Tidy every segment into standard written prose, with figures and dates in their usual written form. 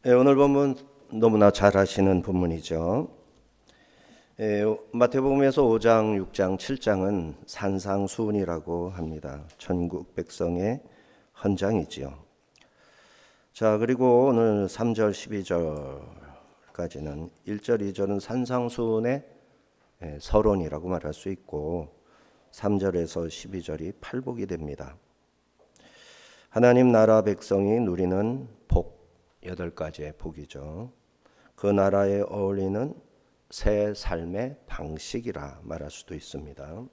오늘 본문 너무나 잘 아시는 본문이죠. 마태복음에서 5장, 6장, 7장은 산상수훈이라고 합니다. 천국 백성의 헌장이지요. 자, 그리고 오늘 3절, 12절까지는 1절, 2절은 산상수훈의 서론이라고 말할 수 있고 3절에서 12절이 팔복이 됩니다. 하나님 나라 백성이 누리는 복 8가지의 복이죠. 그 나라에 어울리는 새 삶의 방식이라 말할 수도 있습니다.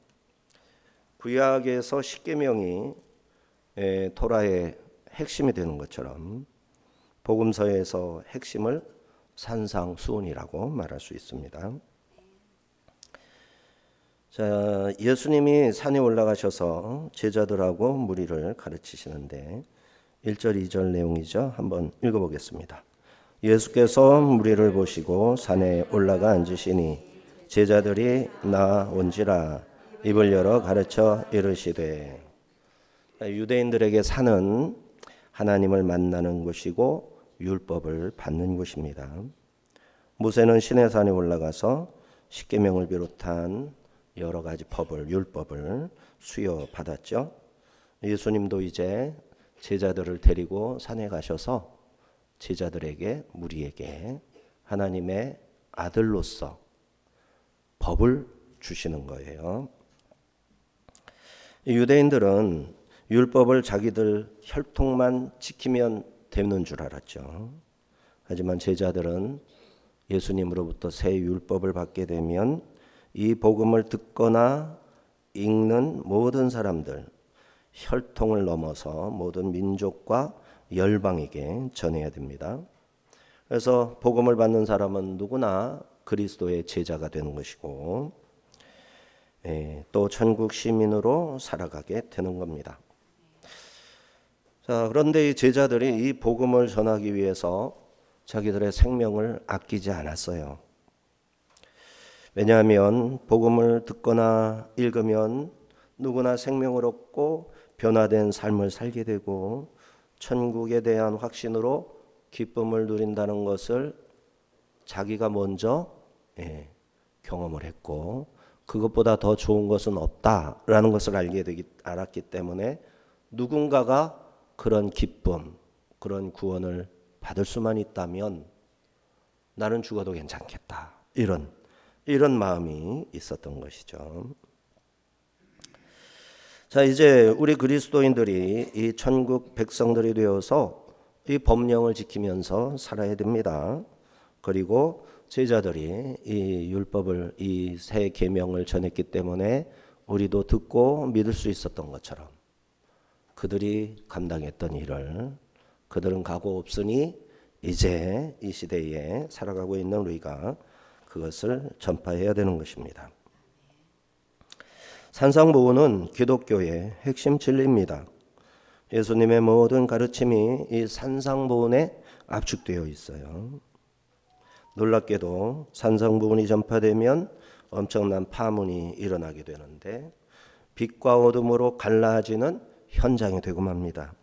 구약에서 십계명이 토라의 핵심이 되는 것처럼 복음서에서 핵심을 산상수훈이라고 말할 수 있습니다. 자, 예수님이 산에 올라가셔서 제자들하고 무리를 가르치시는데 1절, 2절 내용이죠. 한번 읽어보겠습니다. 예수께서 무리를 보시고 산에 올라가 앉으시니 제자들이 나온지라 입을 열어 가르쳐 이르시되. 유대인들에게 산은 하나님을 만나는 곳이고 율법을 받는 곳입니다. 모세는 시내산에 올라가서 십계명을 비롯한 여러 가지 법을, 율법을 수여받았죠. 예수님도 이제 제자들을 데리고 산에 가셔서 제자들에게, 무리에게 하나님의 아들로서 법을 주시는 거예요. 유대인들은 율법을 자기들 혈통만 지키면 되는 줄 알았죠. 하지만 제자들은 예수님으로부터 새 율법을 받게 되면 이 복음을 듣거나 읽는 모든 사람들, 혈통을 넘어서 모든 민족과 열방에게 전해야 됩니다. 그래서 복음을 받는 사람은 누구나 그리스도의 제자가 되는 것이고 또 천국 시민으로 살아가게 되는 겁니다. 자, 그런데 이 제자들이 이 복음을 전하기 위해서 자기들의 생명을 아끼지 않았어요. 왜냐하면 복음을 듣거나 읽으면 누구나 생명을 얻고 변화된 삶을 살게 되고 천국에 대한 확신으로 기쁨을 누린다는 것을 자기가 먼저 경험을 했고 그것보다 더 좋은 것은 없다라는 것을 알았기 때문에 누군가가 그런 기쁨, 그런 구원을 받을 수만 있다면 나는 죽어도 괜찮겠다. 이런 마음이 있었던 것이죠. 자, 이제 우리 그리스도인들이 이 천국 백성들이 되어서 이 법령을 지키면서 살아야 됩니다. 그리고 제자들이 이 율법을, 이 새 계명을 전했기 때문에 우리도 듣고 믿을 수 있었던 것처럼 그들이 감당했던 일을 그들은 각오 없으니 이제 이 시대에 살아가고 있는 우리가 그것을 전파해야 되는 것입니다. 산상보훈은 기독교의 핵심 진리입니다. 예수님의 모든 가르침이 이 산상보훈에 압축되어 있어요. 놀랍게도 산상보훈이 전파되면 엄청난 파문이 일어나게 되는데 빛과 어둠으로 갈라지는 현장이 되고 맙니다.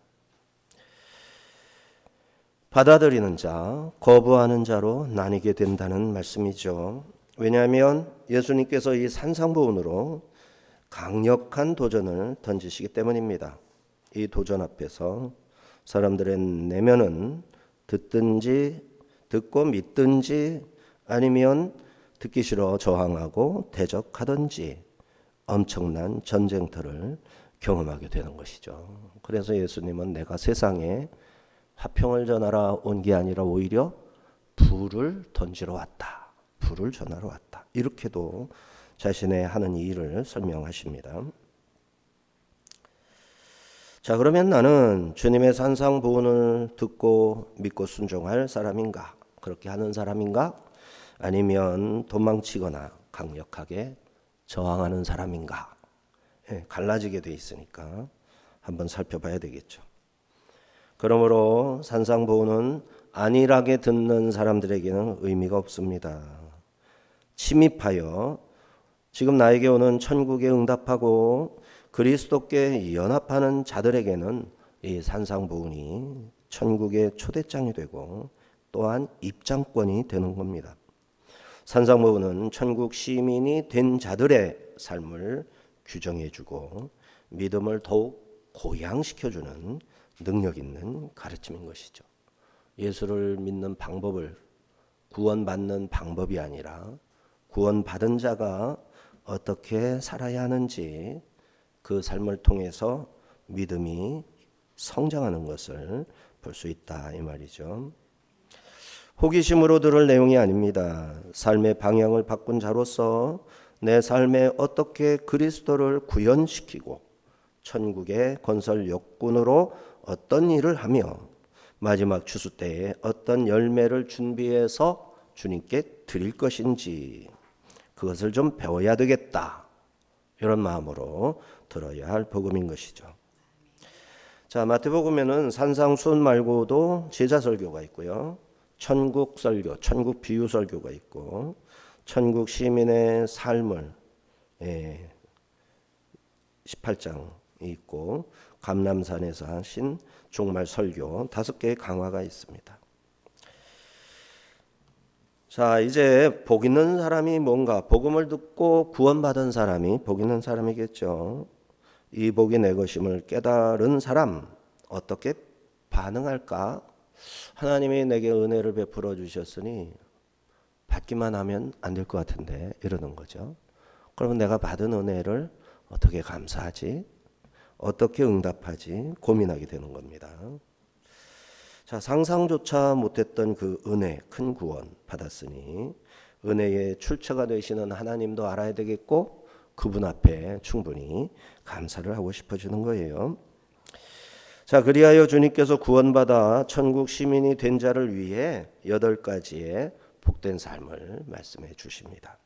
받아들이는 자, 거부하는 자로 나뉘게 된다는 말씀이죠. 왜냐하면 예수님께서 이 산상보훈으로 강력한 도전을 던지시기 때문입니다. 이 도전 앞에서 사람들의 내면은 듣고 믿든지 아니면 듣기 싫어 저항하고 대적하든지 엄청난 전쟁터를 경험하게 되는 것이죠. 그래서 예수님은 내가 세상에 화평을 전하러 온 게 아니라 오히려 불을 던지러 왔다. 불을 전하러 왔다. 이렇게도 자신의 하는 일을 설명하십니다. 자, 그러면 나는 주님의 산상보훈을 듣고 믿고 순종할 사람인가? 그렇게 하는 사람인가? 아니면 도망치거나 강력하게 저항하는 사람인가? 갈라지게 돼 있으니까 한번 살펴봐야 되겠죠. 그러므로 산상보훈은 안일하게 듣는 사람들에게는 의미가 없습니다. 침입하여 지금 나에게 오는 천국에 응답하고 그리스도께 연합하는 자들에게는 이 산상보훈이 천국의 초대장이 되고 또한 입장권이 되는 겁니다. 산상보훈은 천국 시민이 된 자들의 삶을 규정해주고 믿음을 더욱 고양시켜주는 능력 있는 가르침인 것이죠. 예수를 믿는 방법을 구원받는 방법이 아니라 구원받은 자가 어떻게 살아야 하는지 그 삶을 통해서 믿음이 성장하는 것을 볼 수 있다 이 말이죠. 호기심으로 들을 내용이 아닙니다. 삶의 방향을 바꾼 자로서 내 삶에 어떻게 그리스도를 구현시키고 천국의 건설 역군으로 어떤 일을 하며 마지막 추수 때에 어떤 열매를 준비해서 주님께 드릴 것인지 그것을 좀 배워야 되겠다. 이런 마음으로 들어야 할 복음인 것이죠. 자, 마태복음에는 산상수훈 말고도 제자 설교가 있고요. 천국 설교, 천국 비유 설교가 있고 천국 시민의 삶을 18장이 있고 감람산에서 하신 종말 설교 5개의 강화가 있습니다. 자, 이제 복 있는 사람이 뭔가 복음을 듣고 구원받은 사람이 복 있는 사람이겠죠. 이 복이 내 것임을 깨달은 사람 어떻게 반응할까? 하나님이 내게 은혜를 베풀어 주셨으니 받기만 하면 안 될 것 같은데 이러는 거죠. 그러면 내가 받은 은혜를 어떻게 감사하지? 어떻게 응답하지? 고민하게 되는 겁니다. 자, 상상조차 못했던 그 은혜, 큰 구원 받았으니 은혜의 출처가 되시는 하나님도 알아야 되겠고 그분 앞에 충분히 감사를 하고 싶어지는 거예요. 자, 그리하여 주님께서 구원받아 천국 시민이 된 자를 위해 8가지의 복된 삶을 말씀해 주십니다.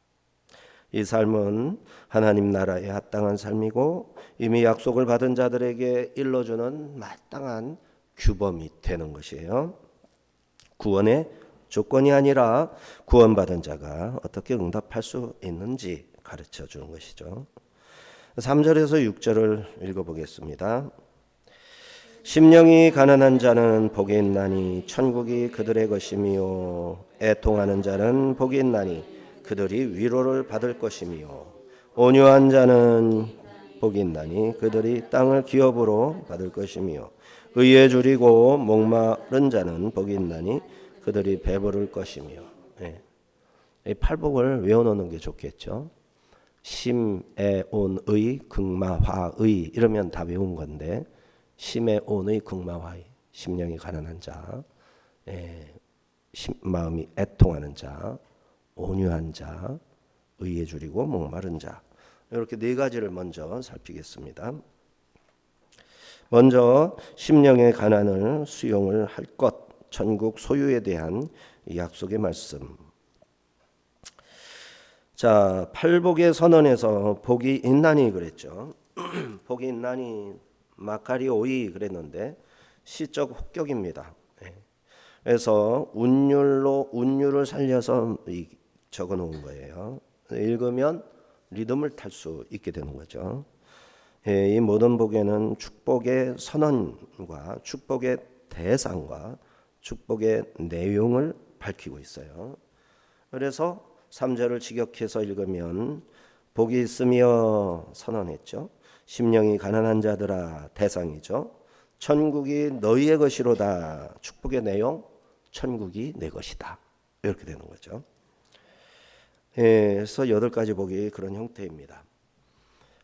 이 삶은 하나님 나라에 합당한 삶이고 이미 약속을 받은 자들에게 일러주는 마땅한 규범이 되는 것이에요. 구원의 조건이 아니라 구원받은 자가 어떻게 응답할 수 있는지 가르쳐 주는 것이죠. 3절에서 6절을 읽어보겠습니다. 심령이 가난한 자는 복이 있나니 천국이 그들의 것이며 애통하는 자는 복이 있나니 그들이 위로를 받을 것이며 온유한 자는 복이 있나니 그들이 땅을 기업으로 받을 것이며 의에 줄이고 목마른 자는 복이 있나니 그들이 배부를 것이며. 이 팔복을 외워놓는 게 좋겠죠. 심에 온의 극마화의 이러면 다 외운 건데 심에 온의 극마화의 심령이 가난한 자, 마음이 애통하는 자, 온유한 자, 의에 줄이고 목마른 자 이렇게 4가지를 먼저 살피겠습니다. 먼저 심령의 가난을 수용을 할 것, 천국 소유에 대한 약속의 말씀. 자, 팔복의 선언에서 복이 있나니 그랬죠. 복이 있나니 마카리오이 그랬는데 시적 혹격입니다. 그래서 운율을 살려서 적어 놓은 거예요. 읽으면 리듬을 탈 수 있게 되는 거죠. 이 모든 복에는 축복의 선언과 축복의 대상과 축복의 내용을 밝히고 있어요. 그래서 3절을 직역해서 읽으면 복이 있으며 선언했죠. 심령이 가난한 자들아 대상이죠. 천국이 너희의 것이로다. 축복의 내용 천국이 내 것이다. 이렇게 되는 거죠. 그래서 8가지 복이 그런 형태입니다.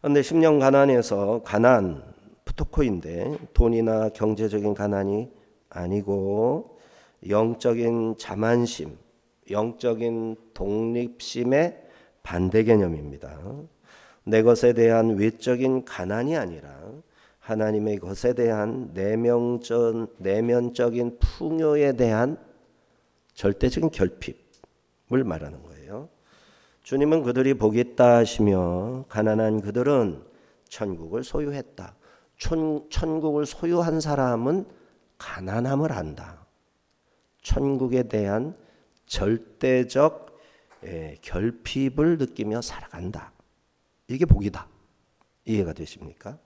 그런데 심령 가난에서 가난 푸토코인데 돈이나 경제적인 가난이 아니고 영적인 자만심, 영적인 독립심의 반대 개념입니다. 내 것에 대한 외적인 가난이 아니라 하나님의 것에 대한 내면적인 풍요에 대한 절대적인 결핍을 말하는 거예요. 주님은 그들이 복이 있다 하시며 가난한 그들은 천국을 소유했다. 천국을 소유한 사람은 가난함을 안다. 천국에 대한 절대적 결핍을 느끼며 살아간다. 이게 복이다. 이해가 되십니까?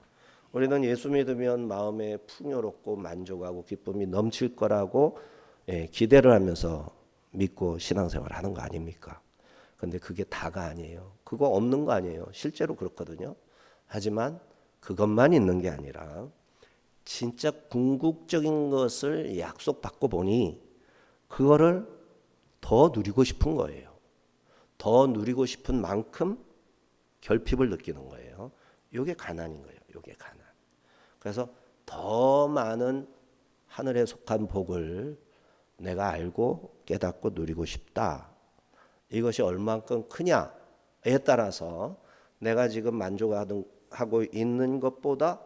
우리는 예수 믿으면 마음에 풍요롭고 만족하고 기쁨이 넘칠 거라고 기대를 하면서 믿고 신앙생활 하는 거 아닙니까? 근데 그게 다가 아니에요. 그거 없는 거 아니에요. 실제로 그렇거든요. 하지만 그것만 있는 게 아니라 진짜 궁극적인 것을 약속받고 보니 그거를 더 누리고 싶은 거예요. 더 누리고 싶은 만큼 결핍을 느끼는 거예요. 이게 가난인 거예요. 이게 가난. 그래서 더 많은 하늘에 속한 복을 내가 알고 깨닫고 누리고 싶다. 이것이 얼만큼 크냐에 따라서 내가 지금 만족하고 있는 것보다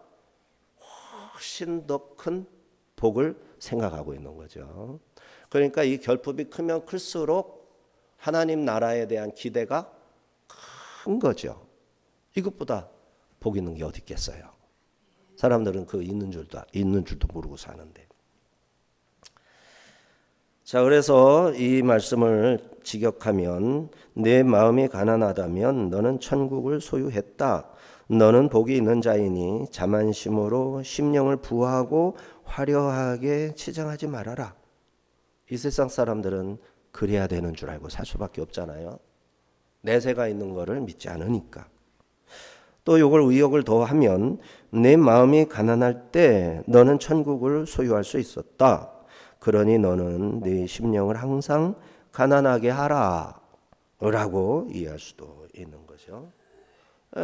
훨씬 더 큰 복을 생각하고 있는 거죠. 그러니까 이 결핍이 크면 클수록 하나님 나라에 대한 기대가 큰 거죠. 이것보다 복 있는 게 어디 있겠어요. 사람들은 그 있는 줄도 모르고 사는데. 자, 그래서 이 말씀을 직역하면 내 마음이 가난하다면 너는 천국을 소유했다. 너는 복이 있는 자이니 자만심으로 심령을 부하고 화려하게 치장하지 말아라. 이 세상 사람들은 그래야 되는 줄 알고 살 수밖에 없잖아요. 내세가 있는 거를 믿지 않으니까. 또 이걸 의역을 더하면 내 마음이 가난할 때 너는 천국을 소유할 수 있었다. 그러니 너는 네 심령을 항상 가난하게 하라 라고 이해할 수도 있는 거죠.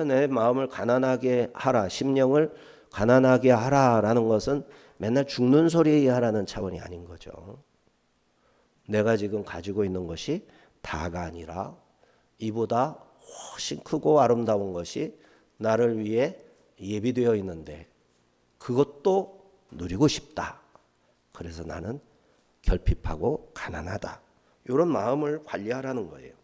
내 마음을 가난하게 하라, 심령을 가난하게 하라라는 것은 맨날 죽는 소리 하라는 차원이 아닌 거죠. 내가 지금 가지고 있는 것이 다가 아니라 이보다 훨씬 크고 아름다운 것이 나를 위해 예비되어 있는데 그것도 누리고 싶다. 그래서 나는 결핍하고 가난하다. 이런 마음을 관리하라는 거예요.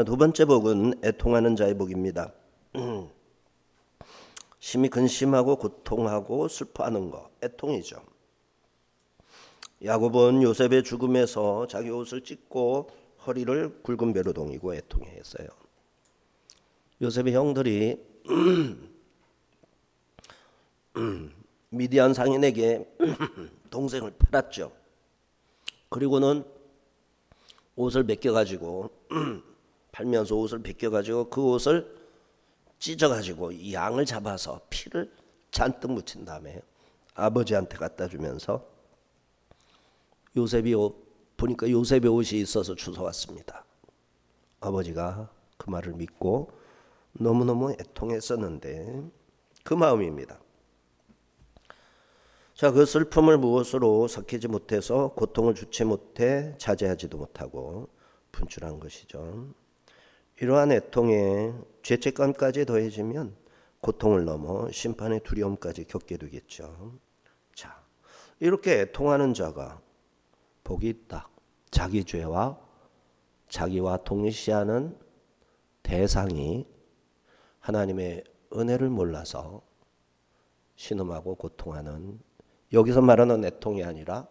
두 번째 복은 애통하는 자의 복입니다. 심히 근심하고 고통하고 슬퍼하는 것, 애통이죠. 야곱은 요셉의 죽음에서 자기 옷을 찢고 허리를 굵은 배로 동이고 애통했어요. 요셉의 형들이 미디안 상인에게 동생을 팔았죠. 그리고는 옷을 벗겨가지고 팔면서 옷을 벗겨가지고 그 옷을 찢어가지고 양을 잡아서 피를 잔뜩 묻힌 다음에 아버지한테 갖다 주면서 요셉이 보니까 요셉의 옷이 있어서 주워왔습니다. 아버지가 그 말을 믿고 너무너무 애통했었는데 그 마음입니다. 자, 그 슬픔을 무엇으로 삭히지 못해서 고통을 주체 못해 자제하지도 못하고 분출한 것이죠. 이러한 애통에 죄책감까지 더해지면 고통을 넘어 심판의 두려움까지 겪게 되겠죠. 자, 이렇게 애통하는 자가 복이 있다. 자기 죄와 자기와 동일시하는 대상이 하나님의 은혜를 몰라서 신음하고 고통하는, 여기서 말하는 애통이 아니라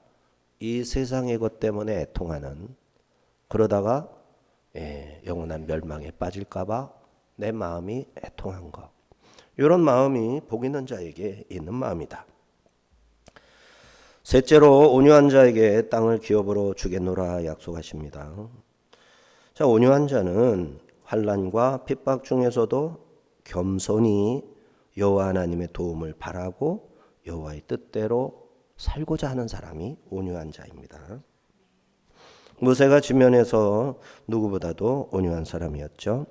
이 세상의 것 때문에 애통하는, 그러다가 영원한 멸망에 빠질까봐 내 마음이 애통한 것, 이런 마음이 복 있는 자에게 있는 마음이다. 셋째로 온유한 자에게 땅을 기업으로 주겠노라 약속하십니다. 자, 온유한 자는 환난과 핍박 중에서도 겸손히 여호와 하나님의 도움을 바라고 여호와의 뜻대로 살고자 하는 사람이 온유한 자입니다. 모세가 지면에서 누구보다도 온유한 사람이었죠.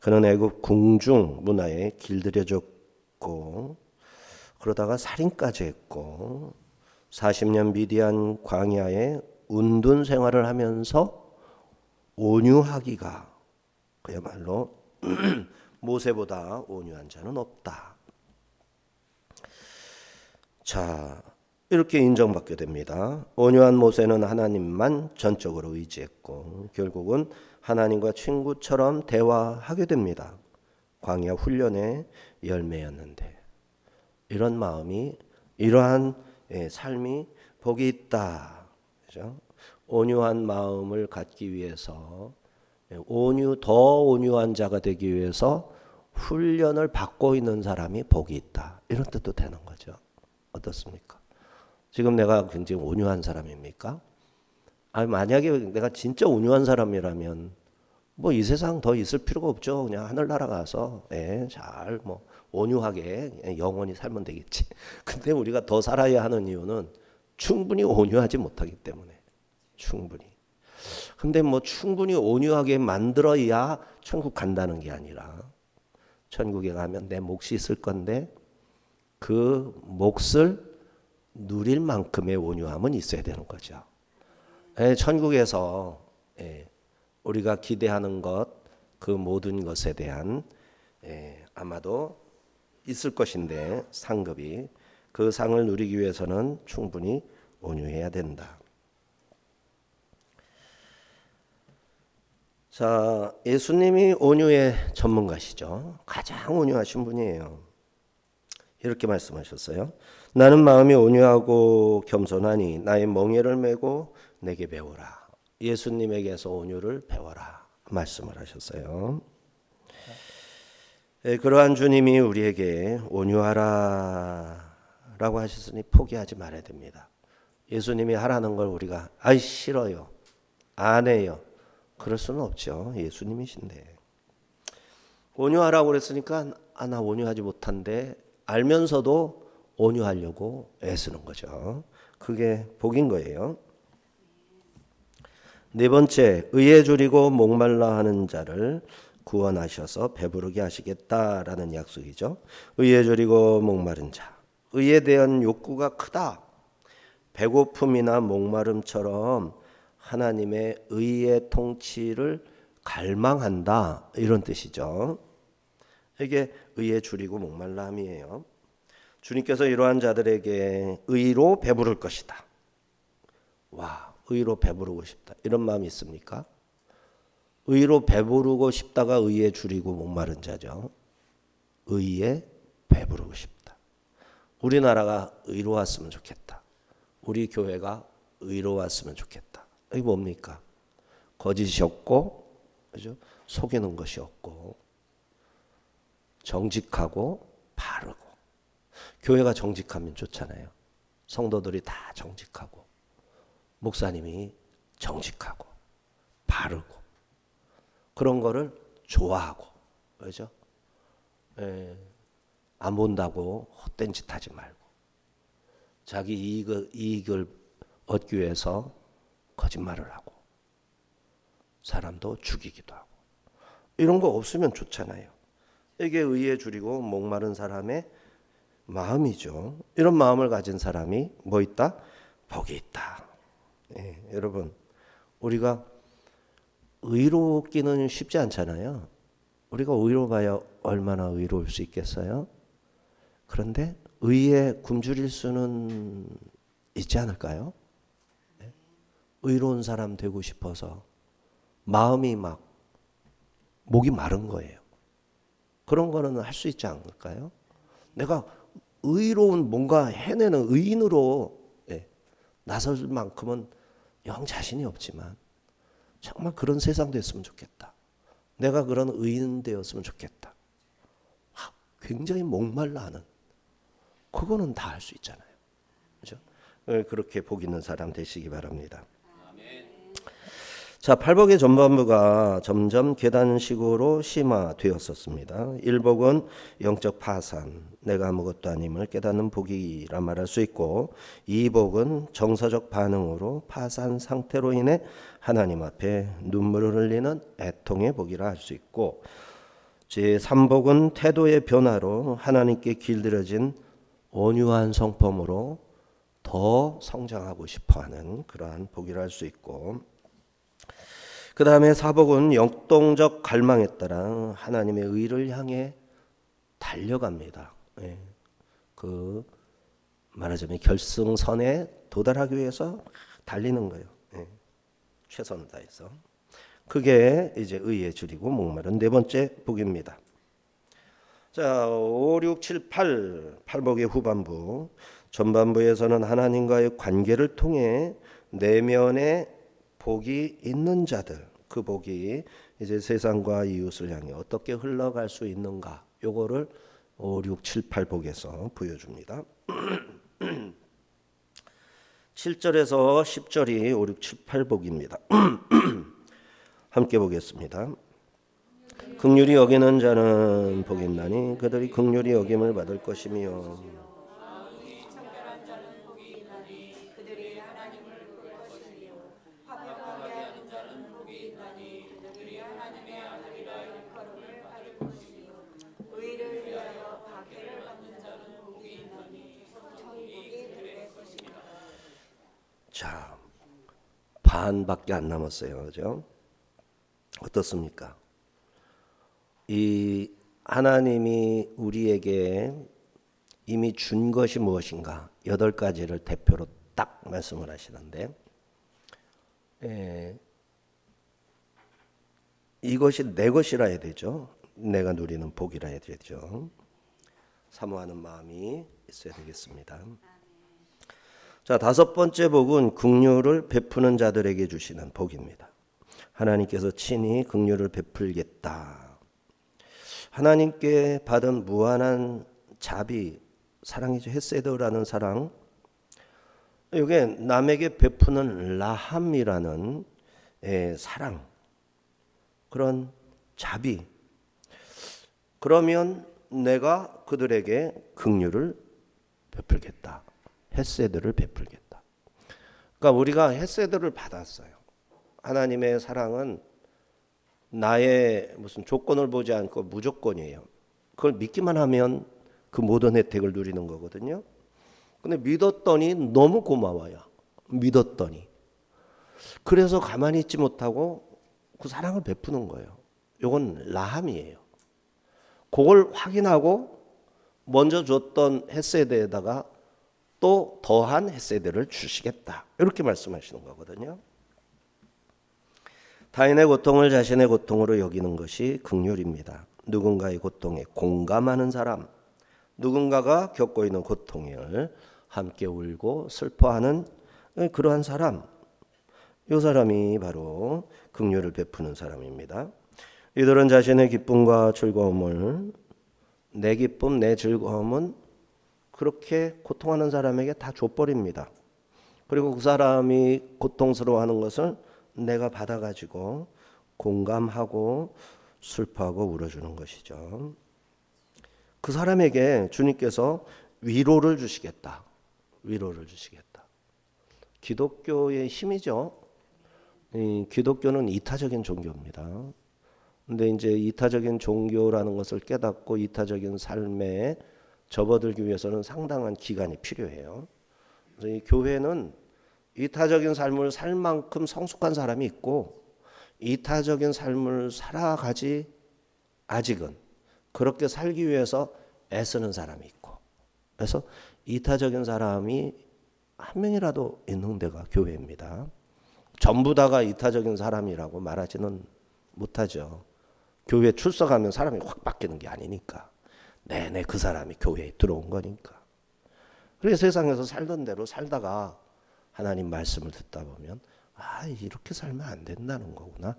그는 애굽 궁중 문화에 길들여졌고 그러다가 살인까지 했고 40년 미디안 광야에 운둔 생활을 하면서 온유하기가 그야말로 모세보다 온유한 자는 없다. 자, 이렇게 인정받게 됩니다. 온유한 모세는 하나님만 전적으로 의지했고 결국은 하나님과 친구처럼 대화하게 됩니다. 광야 훈련의 열매였는데 이런 마음이, 이러한 삶이 복이 있다. 그죠? 온유한 마음을 갖기 위해서 더 온유한 자가 되기 위해서 훈련을 받고 있는 사람이 복이 있다. 이런 뜻도 되는 거죠. 어떻습니까? 지금 내가 굉장히 온유한 사람입니까? 아니, 만약에 내가 진짜 온유한 사람이라면 뭐 이 세상 더 있을 필요가 없죠. 그냥 하늘나라 가서 잘 뭐 온유하게 영원히 살면 되겠지. 근데 우리가 더 살아야 하는 이유는 충분히 온유하지 못하기 때문에. 충분히. 근데 뭐 충분히 온유하게 만들어야 천국 간다는 게 아니라 천국에 가면 내 몫이 있을 건데 그 몫을 누릴 만큼의 온유함은 있어야 되는 거죠. 천국에서 우리가 기대하는 것, 그 모든 것에 대한 아마도 있을 것인데 상급이 그 상을 누리기 위해서는 충분히 온유해야 된다. 자, 예수님이 온유의 전문가시죠. 가장 온유하신 분이에요. 이렇게 말씀하셨어요. 나는 마음이 온유하고 겸손하니 나의 멍에를 메고 내게 배우라. 예수님에게서 온유를 배워라 말씀을 하셨어요. 그러한 주님이 우리에게 온유하라 라고 하셨으니 포기하지 말아야 됩니다. 예수님이 하라는 걸 우리가 아이 싫어요, 안 해요, 그럴 수는 없죠. 예수님이신데 온유하라고 그랬으니까 나 온유하지 못한데 알면서도 온유하려고 애쓰는 거죠. 그게 복인 거예요. 네 번째, 의에 줄이고 목말라 하는 자를 구원하셔서 배부르게 하시겠다라는 약속이죠. 의에 줄이고 목마른 자. 의에 대한 욕구가 크다. 배고픔이나 목마름처럼 하나님의 의의 통치를 갈망한다. 이런 뜻이죠. 이게 의에 줄이고 목말라 함이에요. 주님께서 이러한 자들에게 의로 배부를 것이다. 와, 의로 배부르고 싶다. 이런 마음이 있습니까? 의로 배부르고 싶다가 의에 줄이고 목마른 자죠. 의에 배부르고 싶다. 우리나라가 의로웠으면 좋겠다. 우리 교회가 의로웠으면 좋겠다. 이게 뭡니까? 거짓이 없고, 그죠? 속이는 것이 없고, 정직하고 바르고. 교회가 정직하면 좋잖아요. 성도들이 다 정직하고, 목사님이 정직하고, 바르고, 그런 거를 좋아하고, 그죠? 안 본다고 헛된 짓 하지 말고, 자기 이익을 얻기 위해서 거짓말을 하고, 사람도 죽이기도 하고, 이런 거 없으면 좋잖아요. 이게 의에 줄이고 목마른 사람의 마음이죠. 이런 마음을 가진 사람이 뭐 있다? 복이 있다. 여러분, 우리가 의롭기는 쉽지 않잖아요. 우리가 의로워봐야 얼마나 의로울 수 있겠어요? 그런데 의에 굶주릴 수는 있지 않을까요? 의로운 사람 되고 싶어서 마음이 막 목이 마른 거예요. 그런 거는 할 수 있지 않을까요? 내가 의로운 뭔가 해내는 의인으로 나설 만큼은 영 자신이 없지만 정말 그런 세상 됐으면 좋겠다. 내가 그런 의인 되었으면 좋겠다. 굉장히 목말라 하는, 그거는 다 할 수 있잖아요. 그렇죠? 그렇게 복 있는 사람 되시기 바랍니다. 자, 팔복의 전반부가 점점 계단식으로 심화되었었습니다. 1복은 영적 파산, 내가 아무것도 아님을 깨닫는 복이라 말할 수 있고, 2복은 정서적 반응으로 파산 상태로 인해 하나님 앞에 눈물을 흘리는 애통의 복이라 할 수 있고, 제3복은 태도의 변화로 하나님께 길들여진 온유한 성품으로 더 성장하고 싶어하는 그러한 복이라 할 수 있고, 그 다음에 사복은 역동적 갈망에 따라 하나님의 의를 향해 달려갑니다. 그 말하자면 결승선에 도달하기 위해서 달리는 거예요. 최선을 다해서. 그게 이제 의에 줄이고 목마른 네 번째 복입니다. 자, 5, 6, 7, 8복의 후반부. 전반부에서는 하나님과의 관계를 통해 내면에 복이 있는 자들, 그 복이 이제 세상과 이웃을 향해 어떻게 흘러갈 수 있는가, 요거를 5, 6, 7, 8복에서 보여줍니다. 7절에서 10절이 5, 6, 7, 8복입니다. 함께 보겠습니다. 긍휼히 여기는 자는 복이 있나니 그들이 긍휼히 여김을 받을 것이며 자, 반밖에 안 남았어요. 그죠? 어떻습니까? 이 하나님이 우리에게 이미 준 것이 무엇인가? 8가지를 대표로 딱 말씀을 하시는데 이것이 내 것이라 해야 되죠. 내가 누리는 복이라 해야 되죠. 사모하는 마음이 있어야 되겠습니다. 자, 5번째 복은 긍휼을 베푸는 자들에게 주시는 복입니다. 하나님께서 친히 긍휼을 베풀겠다. 하나님께 받은 무한한 자비, 사랑이죠. 헤세드라는 사랑. 이게 남에게 베푸는 라함이라는 사랑, 그런 자비. 그러면 내가 그들에게 긍휼을 베풀겠다. 헤세드를 베풀겠다. 그러니까 우리가 헤세드를 받았어요. 하나님의 사랑은 나의 무슨 조건을 보지 않고 무조건이에요. 그걸 믿기만 하면 그 모든 혜택을 누리는 거거든요. 근데 믿었더니 너무 고마워요. 믿었더니. 그래서 가만히 있지 못하고 그 사랑을 베푸는 거예요. 이건 라함이에요. 그걸 확인하고 먼저 줬던 헤세드에다가 또 더한 헤세드를 주시겠다. 이렇게 말씀하시는 거거든요. 타인의 고통을 자신의 고통으로 여기는 것이 긍휼입니다. 누군가의 고통에 공감하는 사람, 누군가가 겪고 있는 고통을 함께 울고 슬퍼하는 그러한 사람, 이 사람이 바로 긍휼을 베푸는 사람입니다. 이들은 자신의 기쁨과 즐거움을, 내 기쁨, 내 즐거움은 그렇게 고통하는 사람에게 다 줘버립니다. 그리고 그 사람이 고통스러워하는 것을 내가 받아가지고 공감하고 슬퍼하고 울어주는 것이죠. 그 사람에게 주님께서 위로를 주시겠다. 위로를 주시겠다. 기독교의 힘이죠. 기독교는 이타적인 종교입니다. 근데 이제 이타적인 종교라는 것을 깨닫고 이타적인 삶에 접어들기 위해서는 상당한 기간이 필요해요. 그래서 이 교회는 이타적인 삶을 살 만큼 성숙한 사람이 있고 이타적인 삶을 살아가지 아직은 그렇게 살기 위해서 애쓰는 사람이 있고, 그래서 이타적인 사람이 한 명이라도 있는 데가 교회입니다. 전부 다가 이타적인 사람이라고 말하지는 못하죠. 교회 출석하면 사람이 확 바뀌는 게 아니니까. 내내 그 사람이 교회에 들어온 거니까. 그래서 세상에서 살던 대로 살다가 하나님 말씀을 듣다 보면 이렇게 살면 안 된다는 거구나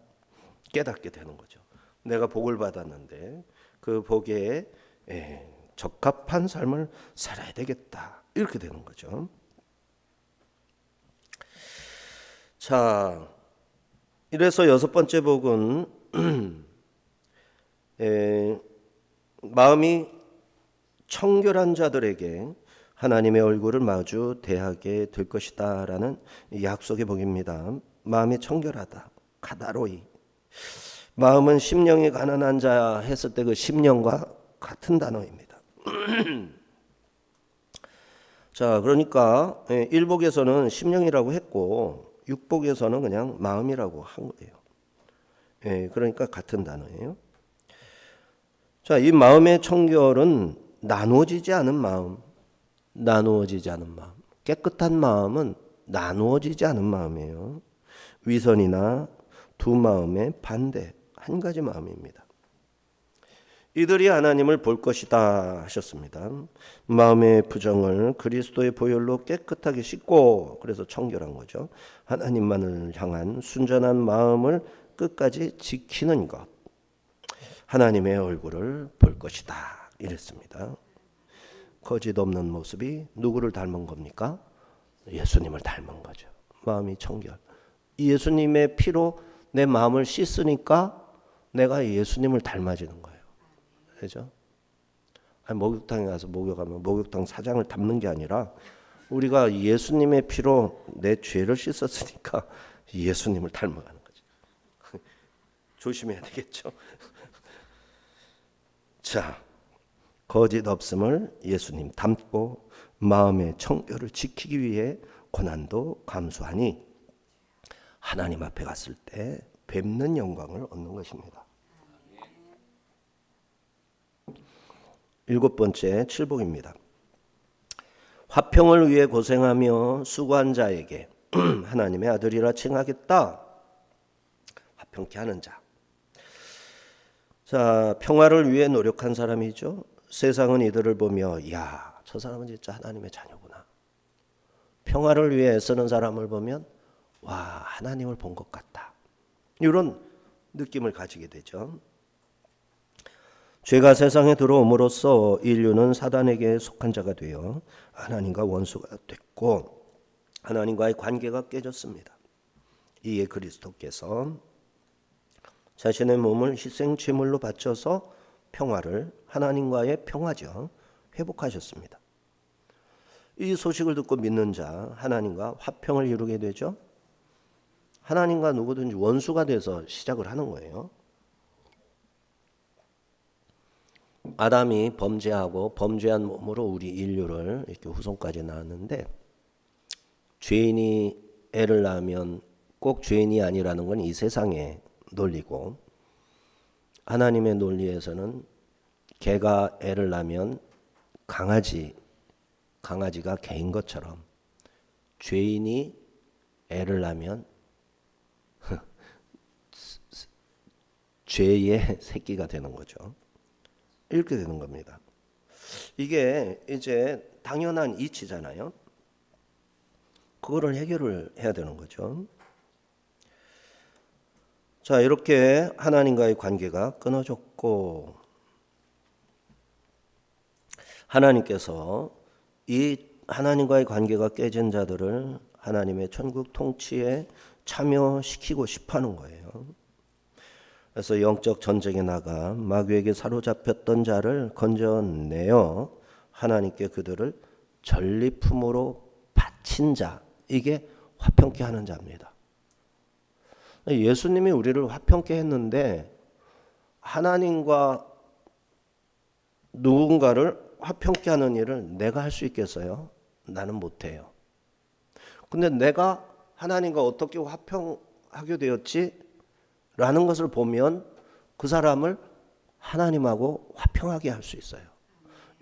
깨닫게 되는 거죠. 내가 복을 받았는데 그 복에 적합한 삶을 살아야 되겠다, 이렇게 되는 거죠. 자, 이래서 6번째 복은 마음이 청결한 자들에게 하나님의 얼굴을 마주 대하게 될 것이다 라는 약속의 복입니다. 마음이 청결하다. 카다로이. 마음은 심령이 가난한 자 했을 때 그 심령과 같은 단어입니다. 자, 그러니까 1복에서는 심령이라고 했고 6복에서는 그냥 마음이라고 한 거예요. 그러니까 같은 단어예요. 자, 이 마음의 청결은 나누어지지 않은 마음, 나누어지지 않은 마음. 깨끗한 마음은 나누어지지 않은 마음이에요. 위선이나 두 마음의 반대, 한 가지 마음입니다. 이들이 하나님을 볼 것이다 하셨습니다. 마음의 부정을 그리스도의 보혈로 깨끗하게 씻고, 그래서 청결한 거죠. 하나님만을 향한 순전한 마음을 끝까지 지키는 것. 하나님의 얼굴을 볼 것이다 이랬습니다. 거짓 없는 모습이 누구를 닮은 겁니까? 예수님을 닮은 거죠. 마음이 청결. 예수님의 피로 내 마음을 씻으니까 내가 예수님을 닮아지는 거예요. 그죠? 목욕탕에 가서 목욕하면 목욕탕 사장을 닮는 게 아니라 우리가 예수님의 피로 내 죄를 씻었으니까 예수님을 닮아가는 거죠. 조심해야 되겠죠. 자, 거짓 없음을 예수님 닮고 마음의 청결을 지키기 위해 고난도 감수하니 하나님 앞에 갔을 때 뵙는 영광을 얻는 것입니다. 7번째 칠복입니다. 화평을 위해 고생하며 수고한 자에게 하나님의 아들이라 칭하겠다. 화평케 하는 자. 자, 평화를 위해 노력한 사람이죠. 세상은 이들을 보며 야, 저 사람은 진짜 하나님의 자녀구나. 평화를 위해 애쓰는 사람을 보면 와, 하나님을 본 것 같다. 이런 느낌을 가지게 되죠. 죄가 세상에 들어옴으로써 인류는 사단에게 속한 자가 되어 하나님과 원수가 됐고 하나님과의 관계가 깨졌습니다. 이에 그리스도께서 자신의 몸을 희생 제물로 바쳐서 평화를, 하나님과의 평화죠, 회복하셨습니다. 이 소식을 듣고 믿는 자, 하나님과 화평을 이루게 되죠. 하나님과 누구든지 원수가 돼서 시작을 하는 거예요. 아담이 범죄하고 범죄한 몸으로 우리 인류를 이렇게 후손까지 낳았는데, 죄인이 애를 낳으면 꼭 죄인이 아니라는 건 이 세상의 논리고, 하나님의 논리에서는 개가 애를 낳으면 강아지가 개인 것처럼 죄인이 애를 낳으면 죄의 새끼가 되는 거죠. 이렇게 되는 겁니다. 이게 이제 당연한 이치잖아요. 그거를 해결을 해야 되는 거죠. 자, 이렇게 하나님과의 관계가 끊어졌고 하나님께서 이 하나님과의 관계가 깨진 자들을 하나님의 천국 통치에 참여시키고 싶어하는 거예요. 그래서 영적 전쟁에 나가 마귀에게 사로잡혔던 자를 건져내어 하나님께 그들을 전리품으로 바친 자, 이게 화평케 하는 자입니다. 예수님이 우리를 화평케 했는데 하나님과 누군가를 화평케 하는 일을 내가 할 수 있겠어요? 나는 못해요. 근데 내가 하나님과 어떻게 화평하게 되었지? 라는 것을 보면 그 사람을 하나님하고 화평하게 할 수 있어요.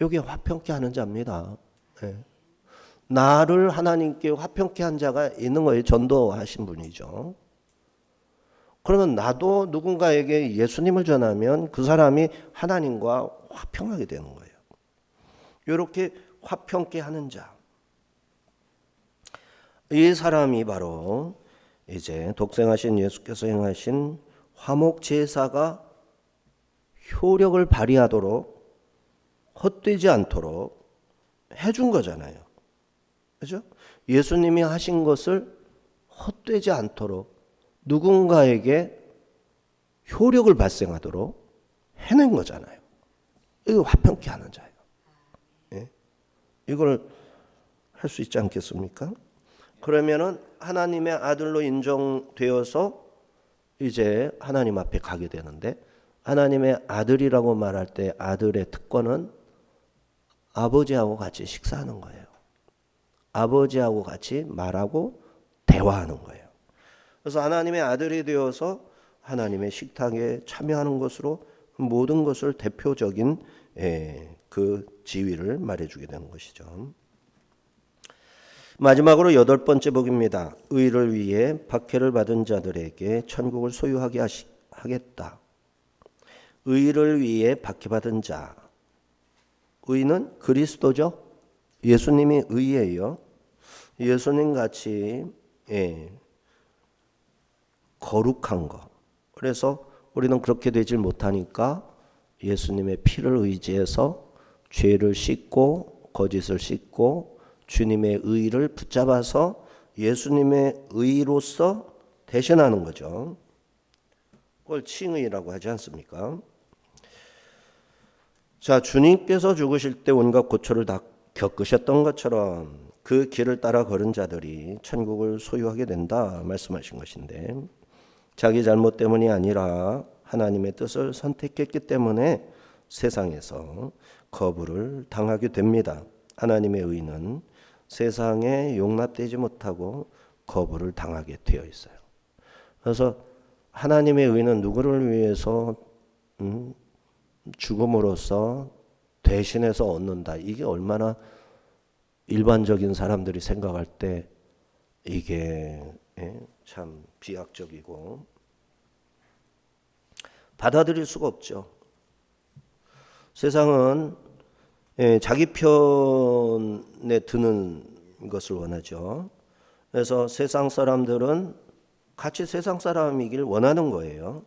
이게 화평케 하는 자입니다. 네. 나를 하나님께 화평케 한 자가 있는 거예요. 전도하신 분이죠. 그러면 나도 누군가에게 예수님을 전하면 그 사람이 하나님과 화평하게 되는 거예요. 이렇게 화평케 하는 자. 이 사람이 바로 이제 독생하신 예수께서 행하신 화목 제사가 효력을 발휘하도록 헛되지 않도록 해준 거잖아요. 그렇죠? 예수님이 하신 것을 헛되지 않도록 누군가에게 효력을 발생하도록 해낸 거잖아요. 이거 화평케 하는 자예요. 예? 이걸 할 수 있지 않겠습니까? 그러면은 하나님의 아들로 인정되어서 이제 하나님 앞에 가게 되는데, 하나님의 아들이라고 말할 때 아들의 특권은 아버지하고 같이 식사하는 거예요. 아버지하고 같이 말하고 대화하는 거예요. 그래서 하나님의 아들이 되어서 하나님의 식탁에 참여하는 것으로 모든 것을 대표적인 그 지위를 말해주게 되는 것이죠. 마지막으로 8번째 복입니다. 의를 위해 박해를 받은 자들에게 천국을 소유하게 하겠다. 의를 위해 박해받은 자. 의는 그리스도죠. 예수님이 의예요. 예수님 같이 거룩한 거. 그래서 우리는 그렇게 되질 못하니까 예수님의 피를 의지해서 죄를 씻고 거짓을 씻고 주님의 의를 붙잡아서 예수님의 의로서 대신하는 거죠. 그걸 칭의라고 하지 않습니까? 자, 주님께서 죽으실 때 온갖 고초를 다 겪으셨던 것처럼 그 길을 따라 걸은 자들이 천국을 소유하게 된다 말씀하신 것인데, 자기 잘못 때문이 아니라 하나님의 뜻을 선택했기 때문에 세상에서 거부를 당하게 됩니다. 하나님의 의는 세상에 용납되지 못하고 거부를 당하게 되어 있어요. 그래서 하나님의 의는 누구를 위해서 죽음으로써 대신해서 얻는다. 이게 얼마나 일반적인 사람들이 생각할 때 이게 참 비약적이고 받아들일 수가 없죠. 세상은 자기 편에 드는 것을 원하죠. 그래서 세상 사람들은 같이 세상 사람이길 원하는 거예요.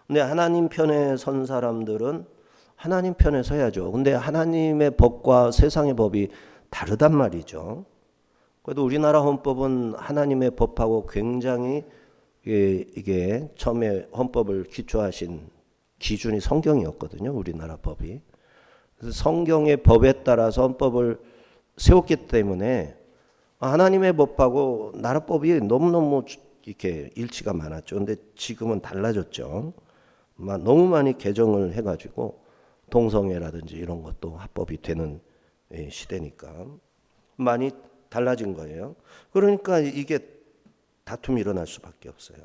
근데 하나님 편에 선 사람들은 하나님 편에 서야죠. 근데 하나님의 법과 세상의 법이 다르단 말이죠. 그래도 우리나라 헌법은 하나님의 법하고 굉장히 이게 처음에 헌법을 기초하신 기준이 성경이었거든요. 우리나라 법이. 그래서 성경의 법에 따라서 헌법을 세웠기 때문에 하나님의 법하고 나라 법이 너무너무 이렇게 일치가 많았죠. 근데 지금은 달라졌죠. 너무 많이 개정을 해가지고 동성애라든지 이런 것도 합법이 되는 시대니까 많이 달라진 거예요. 그러니까 이게 다툼이 일어날 수밖에 없어요.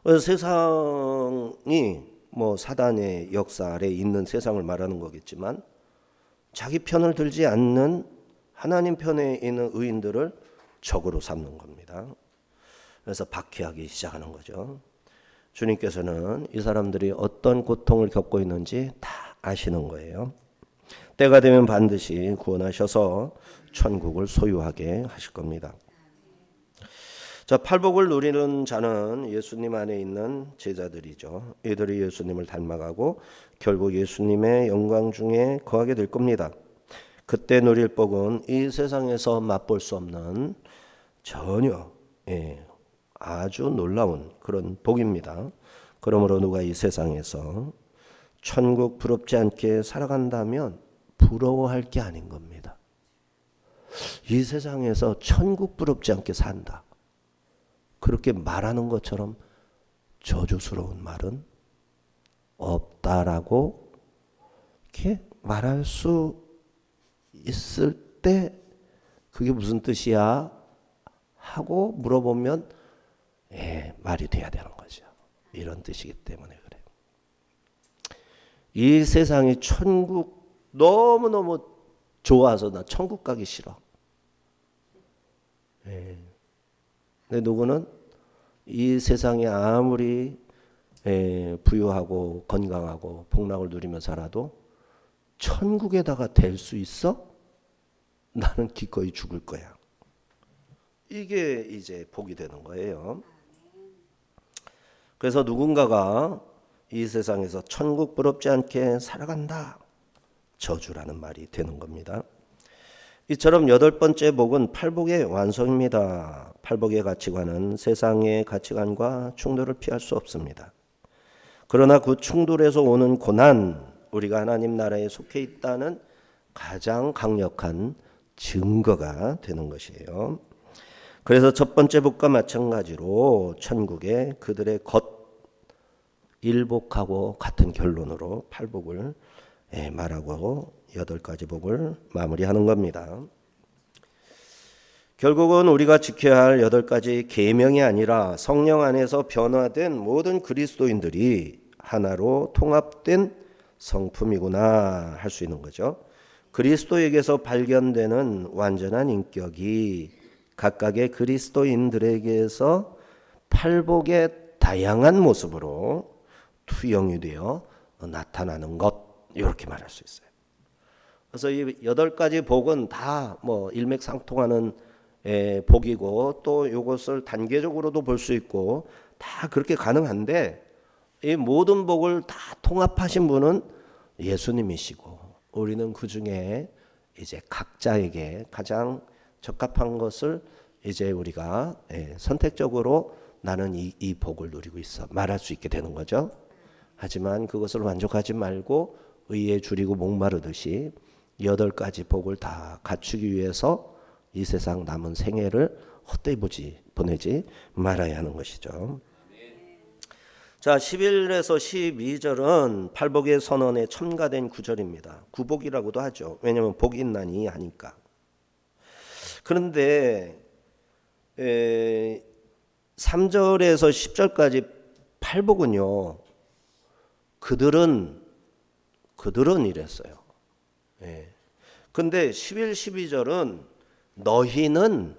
그래서 세상이 사단의 역사 아래 있는 세상을 말하는 거겠지만 자기 편을 들지 않는 하나님 편에 있는 의인들을 적으로 삼는 겁니다. 그래서 박해하기 시작하는 거죠. 주님께서는 이 사람들이 어떤 고통을 겪고 있는지 다 아시는 거예요. 때가 되면 반드시 구원하셔서 천국을 소유하게 하실 겁니다. 자, 팔복을 누리는 자는 예수님 안에 있는 제자들이죠. 이들이 예수님을 닮아가고 결국 예수님의 영광 중에 거하게 될 겁니다. 그때 누릴 복은 이 세상에서 맛볼 수 없는 전혀 아주 놀라운 그런 복입니다. 그러므로 누가 이 세상에서 천국 부럽지 않게 살아간다면 부러워할 게 아닌 겁니다. 이 세상에서 천국 부럽지 않게 산다. 그렇게 말하는 것처럼 저주스러운 말은 없다라고 이렇게 말할 수 있을 때 그게 무슨 뜻이야? 하고 물어보면 말이 돼야 되는 거죠. 이런 뜻이기 때문에 그래요. 이 세상이 천국 너무너무 좋아서 나 천국 가기 싫어. 근데 누구는 이 세상에 아무리 부유하고 건강하고 복락을 누리며 살아도 천국에다가 될 수 있어? 나는 기꺼이 죽을 거야. 이게 이제 복이 되는 거예요. 그래서 누군가가 이 세상에서 천국 부럽지 않게 살아간다. 저주라는 말이 되는 겁니다. 이처럼 8번째 복은 팔복의 완성입니다. 팔복의 가치관은 세상의 가치관과 충돌을 피할 수 없습니다. 그러나 그 충돌에서 오는 고난, 우리가 하나님 나라에 속해 있다는 가장 강력한 증거가 되는 것이에요. 그래서 첫 번째 복과 마찬가지로 천국에 그들의 일복하고 같은 결론으로 팔복을 말하고 8가지 복을 마무리하는 겁니다. 결국은 우리가 지켜야 할 8가지 계명이 아니라 성령 안에서 변화된 모든 그리스도인들이 하나로 통합된 성품이구나 할 수 있는 거죠. 그리스도에게서 발견되는 완전한 인격이 각각의 그리스도인들에게서 팔복의 다양한 모습으로 투영이 되어 나타나는 것, 이렇게 말할 수 있어요. 그래서 이 8가지 복은 다 일맥상통하는 복이고 또 이것을 단계적으로도 볼 수 있고 다 그렇게 가능한데 이 모든 복을 다 통합하신 분은 예수님이시고 우리는 그 중에 이제 각자에게 가장 적합한 것을 이제 우리가 선택적으로 나는 이 복을 누리고 있어 말할 수 있게 되는 거죠. 하지만 그것을 만족하지 말고 의에 줄이고 목마르듯이 8가지 복을 다 갖추기 위해서 이 세상 남은 생애를 헛되이 보내지 말아야 하는 것이죠. 자, 11에서 12절은 팔복의 선언에 첨가된 구절입니다. 구복이라고도 하죠. 왜냐하면 복이 있나니 하니까. 그런데 3절에서 10절까지 팔복은요. 그들은 이랬어요. 근데 11, 12절은 너희는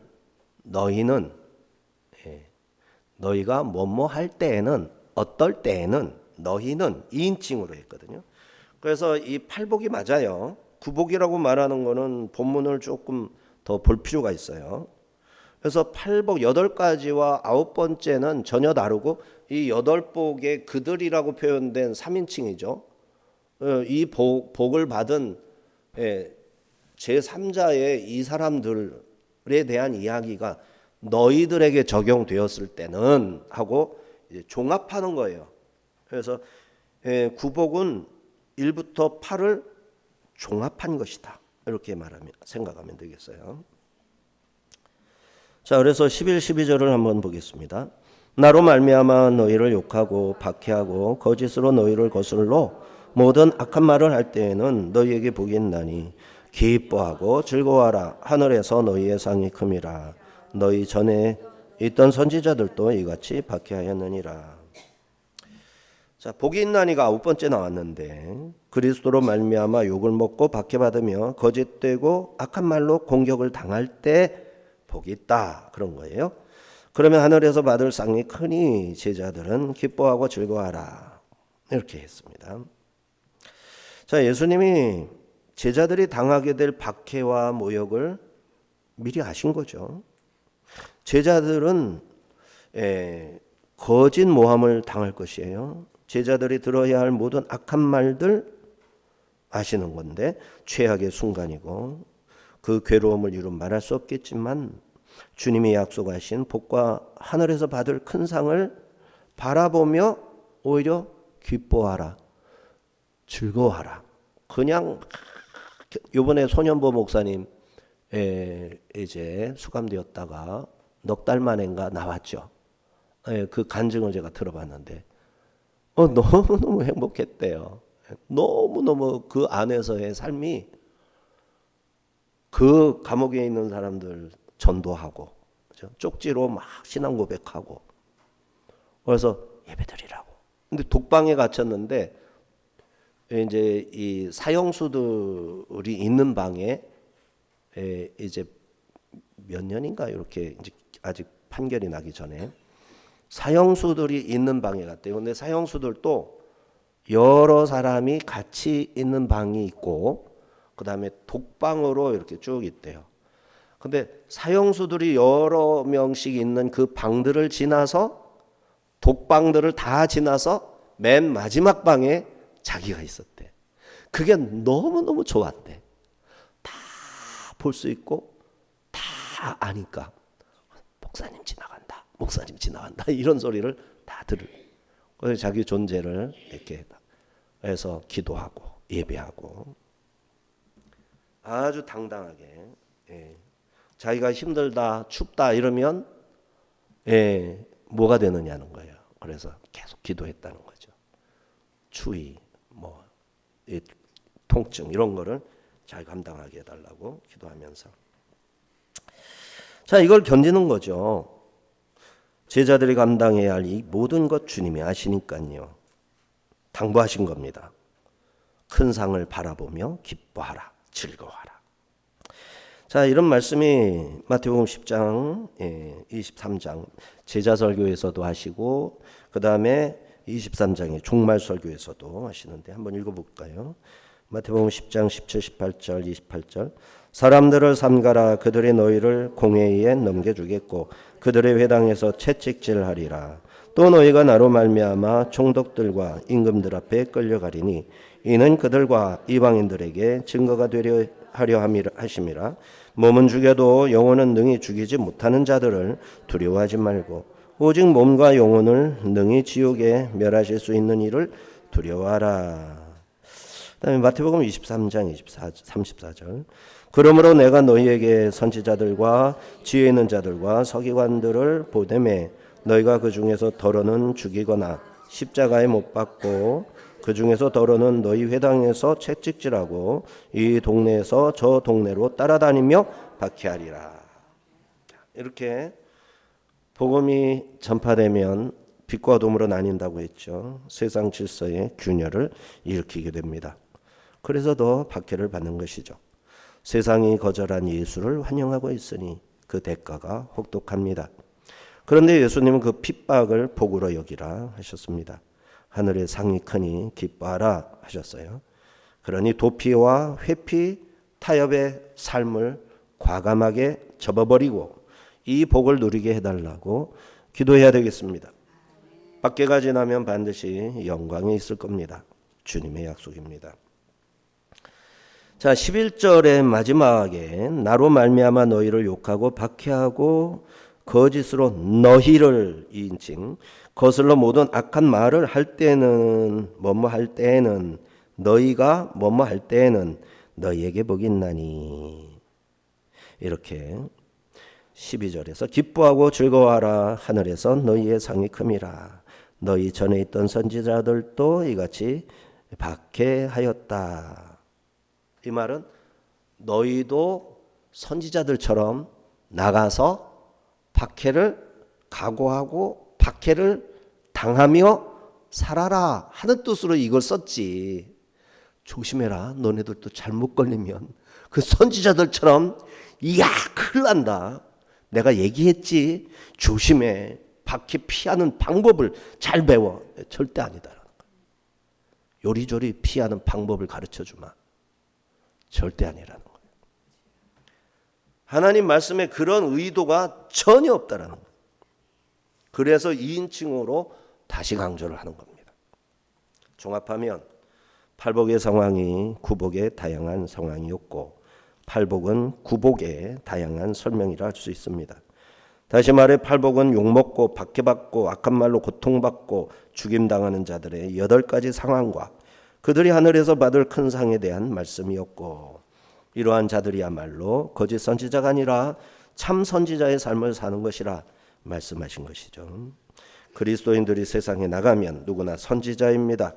너희가 뭐뭐 할 때에는 어떨 때에는 너희는 2인칭으로 했거든요. 그래서 이 팔복이 맞아요. 구복이라고 말하는 거는 본문을 조금 더 볼 필요가 있어요. 그래서 팔복 8가지와 9번째는 전혀 다르고 이 8복의 그들이라고 표현된 3인칭이죠. 이 복을 받은 제3자의 이 사람들에 대한 이야기가 너희들에게 적용되었을 때는 하고 종합하는 거예요. 그래서 구복은 1부터 8을 종합한 것이다. 이렇게 생각하면 되겠어요. 자, 그래서 11, 12절을 한번 보겠습니다. 나로 말미암아 너희를 욕하고 박해하고 거짓으로 너희를 거슬러 모든 악한 말을 할 때에는 너희에게 복이 있나니 기뻐하고 즐거워하라. 하늘에서 너희의 상이 큼이라. 너희 전에 있던 선지자들도 이같이 박해하였느니라. 자, 복이 있나니가 9번째 나왔는데 그리스도로 말미암아 욕을 먹고 박해받으며 거짓되고 악한 말로 공격을 당할 때 복이 있다. 그런 거예요. 그러면 하늘에서 받을 상이 크니 제자들은 기뻐하고 즐거워하라. 이렇게 했습니다. 자, 예수님이 제자들이 당하게 될 박해와 모욕을 미리 아신 거죠. 제자들은 거짓 모함을 당할 것이에요. 제자들이 들어야 할 모든 악한 말들 아시는 건데 최악의 순간이고 그 괴로움을 이루 말할 수 없겠지만 주님이 약속하신 복과 하늘에서 받을 큰 상을 바라보며 오히려 기뻐하라, 즐거워하라. 그냥 이번에 손현보 목사님 이제 수감되었다가 넉 달 만인가 나왔죠. 그 간증을 제가 들어봤는데 너무너무 행복했대요. 너무너무 그 안에서의 삶이 그 감옥에 있는 사람들 전도하고 그렇죠? 쪽지로 막 신앙 고백하고 그래서 예배드리라고. 근데 독방에 갇혔는데 이제 이 사형수들이 있는 방에 이제 몇 년인가 이렇게 이제 아직 판결이 나기 전에 사형수들이 있는 방에 갔대요. 근데 사형수들도 여러 사람이 같이 있는 방이 있고 그다음에 독방으로 이렇게 쭉 있대요. 근데 사형수들이 여러 명씩 있는 그 방들을 지나서 독방들을 다 지나서 맨 마지막 방에 자기가 있었대. 그게 너무너무 좋았대. 다 볼 수 있고 다 아니까 목사님 지나간다. 목사님 지나간다. 이런 소리를 다 들을. 그래서 자기 존재를 이렇게 해서 기도하고 예배하고 아주 당당하게 자기가 힘들다 춥다 이러면 뭐가 되느냐는 거예요. 그래서 계속 기도했다는 거죠. 추위 통증 이런 거를 잘 감당하게 해달라고 기도하면서 자 이걸 견디는 거죠. 제자들이 감당해야 할 이 모든 것 주님이 아시니까요. 당부하신 겁니다. 큰 상을 바라보며 기뻐하라. 즐거워하라. 자 이런 말씀이 마태복음 10장 23장 제자설교에서도 하시고 그 다음에 23장의 종말설교에서도 하시는데 한번 읽어볼까요? 마태복음 10장 17, 18절 28절 사람들을 삼가라. 그들이 너희를 공회의에 넘겨주겠고 그들의 회당에서 채찍질하리라. 또 너희가 나로 말미암아 총독들과 임금들 앞에 끌려가리니 이는 그들과 이방인들에게 증거가 되려 하려 하심이라. 몸은 죽여도 영혼은 능히 죽이지 못하는 자들을 두려워하지 말고 오직 몸과 영혼을 능히 지옥에 멸하실 수 있는 이를 두려워하라. 그다음에 마태복음 23장 34절. 그러므로 내가 너희에게 선지자들과 지혜 있는 자들과 서기관들을 보내매 너희가 그 중에서 더러는 죽이거나 십자가에 못 박고 그 중에서 더러는 너희 회당에서 채찍질하고 이 동네에서 저 동네로 따라다니며 박해하리라. 이렇게 복음이 전파되면 빛과 어둠으로 나뉜다고 했죠. 세상 질서의 균열을 일으키게 됩니다. 그래서 더 박해를 받는 것이죠. 세상이 거절한 예수를 환영하고 있으니 그 대가가 혹독합니다. 그런데 예수님은 그 핍박을 복으로 여기라 하셨습니다. 하늘의 상이 크니 기뻐하라 하셨어요. 그러니 도피와 회피, 타협의 삶을 과감하게 접어버리고 이 복을 누리게 해달라고 기도해야 되겠습니다. 박해가 지나면 반드시 영광이 있을 겁니다. 주님의 약속입니다. 자, 11절의 마지막에 나로 말미암아 너희를 욕하고 박해하고 거짓으로 너희를 2인칭 거슬러 모든 악한 말을 할 때는 뭐뭐 할 때에는 너희가 뭐뭐 할 때에는 너희에게 복이 있나니. 이렇게 12절에서 기뻐하고 즐거워하라 하늘에서 너희의 상이 큼이라. 너희 전에 있던 선지자들도 이같이 박해하였다. 이 말은 너희도 선지자들처럼 나가서 박해를 각오하고 박해를 당하며 살아라 하는 뜻으로 이걸 썼지. 조심해라. 너네들도 잘못 걸리면 그 선지자들처럼 이야 큰일 난다. 내가 얘기했지. 조심해. 박해 피하는 방법을 잘 배워. 절대 아니다. 요리조리 피하는 방법을 가르쳐주마. 절대 아니라는 거예요. 하나님 말씀에 그런 의도가 전혀 없다라는 거예요. 그래서 2인칭으로 다시 강조를 하는 겁니다. 종합하면 팔복의 상황이 구복의 다양한 상황이었고 팔복은 구복의 다양한 설명이라 할 수 있습니다. 다시 말해 팔복은 욕먹고 박해받고 악한 말로 고통받고 죽임당하는 자들의 8가지 상황과 그들이 하늘에서 받을 큰 상에 대한 말씀이었고 이러한 자들이야말로 거짓 선지자가 아니라 참 선지자의 삶을 사는 것이라 말씀하신 것이죠. 그리스도인들이 세상에 나가면 누구나 선지자입니다.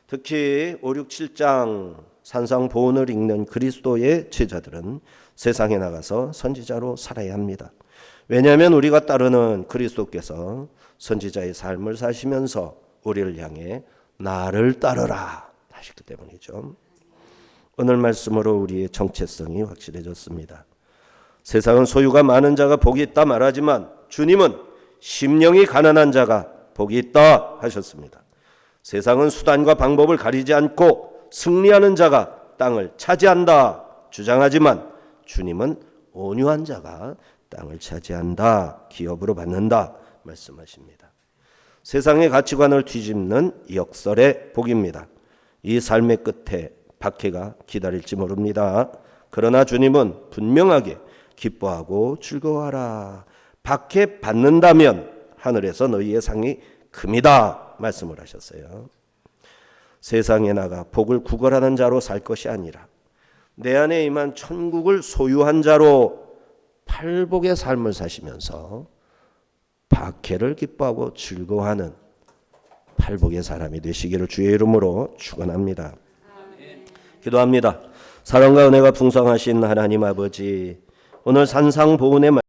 특히 5, 6, 7장 산상보훈을 읽는 그리스도의 제자들은 세상에 나가서 선지자로 살아야 합니다. 왜냐하면 우리가 따르는 그리스도께서 선지자의 삶을 사시면서 우리를 향해 나를 따르라 하셨기 때문이죠. 오늘 말씀으로 우리의 정체성이 확실해졌습니다. 세상은 소유가 많은 자가 복이 있다 말하지만 주님은 심령이 가난한 자가 복이 있다 하셨습니다. 세상은 수단과 방법을 가리지 않고 승리하는 자가 땅을 차지한다 주장하지만 주님은 온유한 자가 땅을 차지한다, 기업으로 받는다 말씀하십니다. 세상의 가치관을 뒤집는 역설의 복입니다. 이 삶의 끝에 박해가 기다릴지 모릅니다. 그러나 주님은 분명하게 기뻐하고 즐거워하라. 박해 받는다면 하늘에서 너희의 상이 큽니다 말씀을 하셨어요. 세상에 나가 복을 구걸하는 자로 살 것이 아니라 내 안에 임한 천국을 소유한 자로 팔복의 삶을 사시면서 박해를 기뻐하고 즐거워하는 팔복의 사람이 되시기를 주의 이름으로 축원합니다. 기도합니다. 사랑과 은혜가 풍성하신 하나님 아버지, 오늘 산상보훈의